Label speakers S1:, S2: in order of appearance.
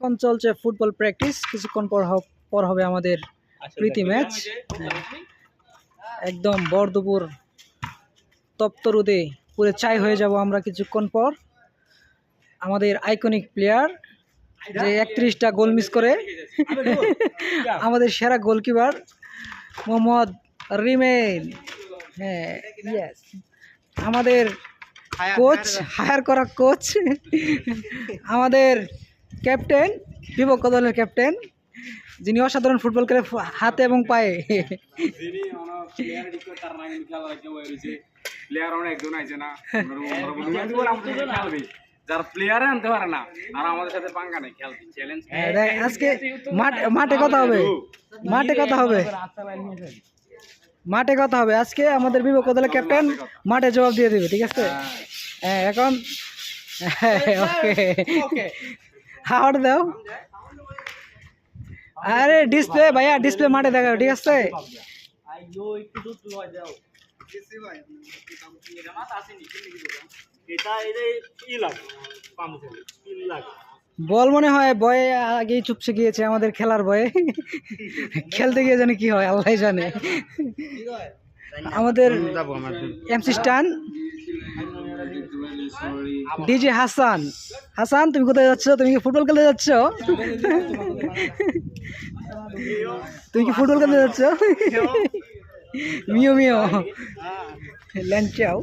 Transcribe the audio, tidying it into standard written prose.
S1: এখন চলছে football practice, কিছুক্ষণ পর হবে আমাদের প্রীতি ম্যাচ। একদম বরদুপুর তপ্ত রোদে পুরো চাই হয়ে যাব আমরা কিছুক্ষণ পর। আমাদের আইকনিক প্লেয়ার যে 31টা গোল মিস করে আমাদের সেরা গোলকিপার মোহাম্মদ রিমেন। হ্যাঁ, ইয়েস, আমাদের কোচ, হায়ার করা কোচ, আমাদের ক্যাপ্টেন, বিপক্ষ দলের ক্যাপ্টেন, যিনি অসাধারণ ফুটবল খেলে হাতে এবং পায়ে। আজকে মাঠে কথা হবে, মাঠে কথা হবে আজকে। আমাদের বিপক্ষ দলের ক্যাপ্টেন মাঠে জবাব দিয়ে দেবে, ঠিক আছে? হ্যাঁ, এখন ওকে, হাওয়ার দাও। আরে ডিসপ্লে ভাইয়া, ডিসপ্লে মাঠে দেখাও, ঠিক আছে? বল মনে হয় বয়ে আগেই চুপসে গিয়েছে আমাদের খেলার বয়ে। খেলতে গিয়ে জানি কি হয় আল্লাহ জানে। আমাদের এমসি স্টান, ডিজে হাসান। হাসান, তুমি কোথায় যাচ্ছ? তুমি কি ফুটবল খেলতে যাচ্ছ? তুমি কি ফুটবল খেলতে যাচ্ছ? মিও মিও ল্যাঞ্চাও।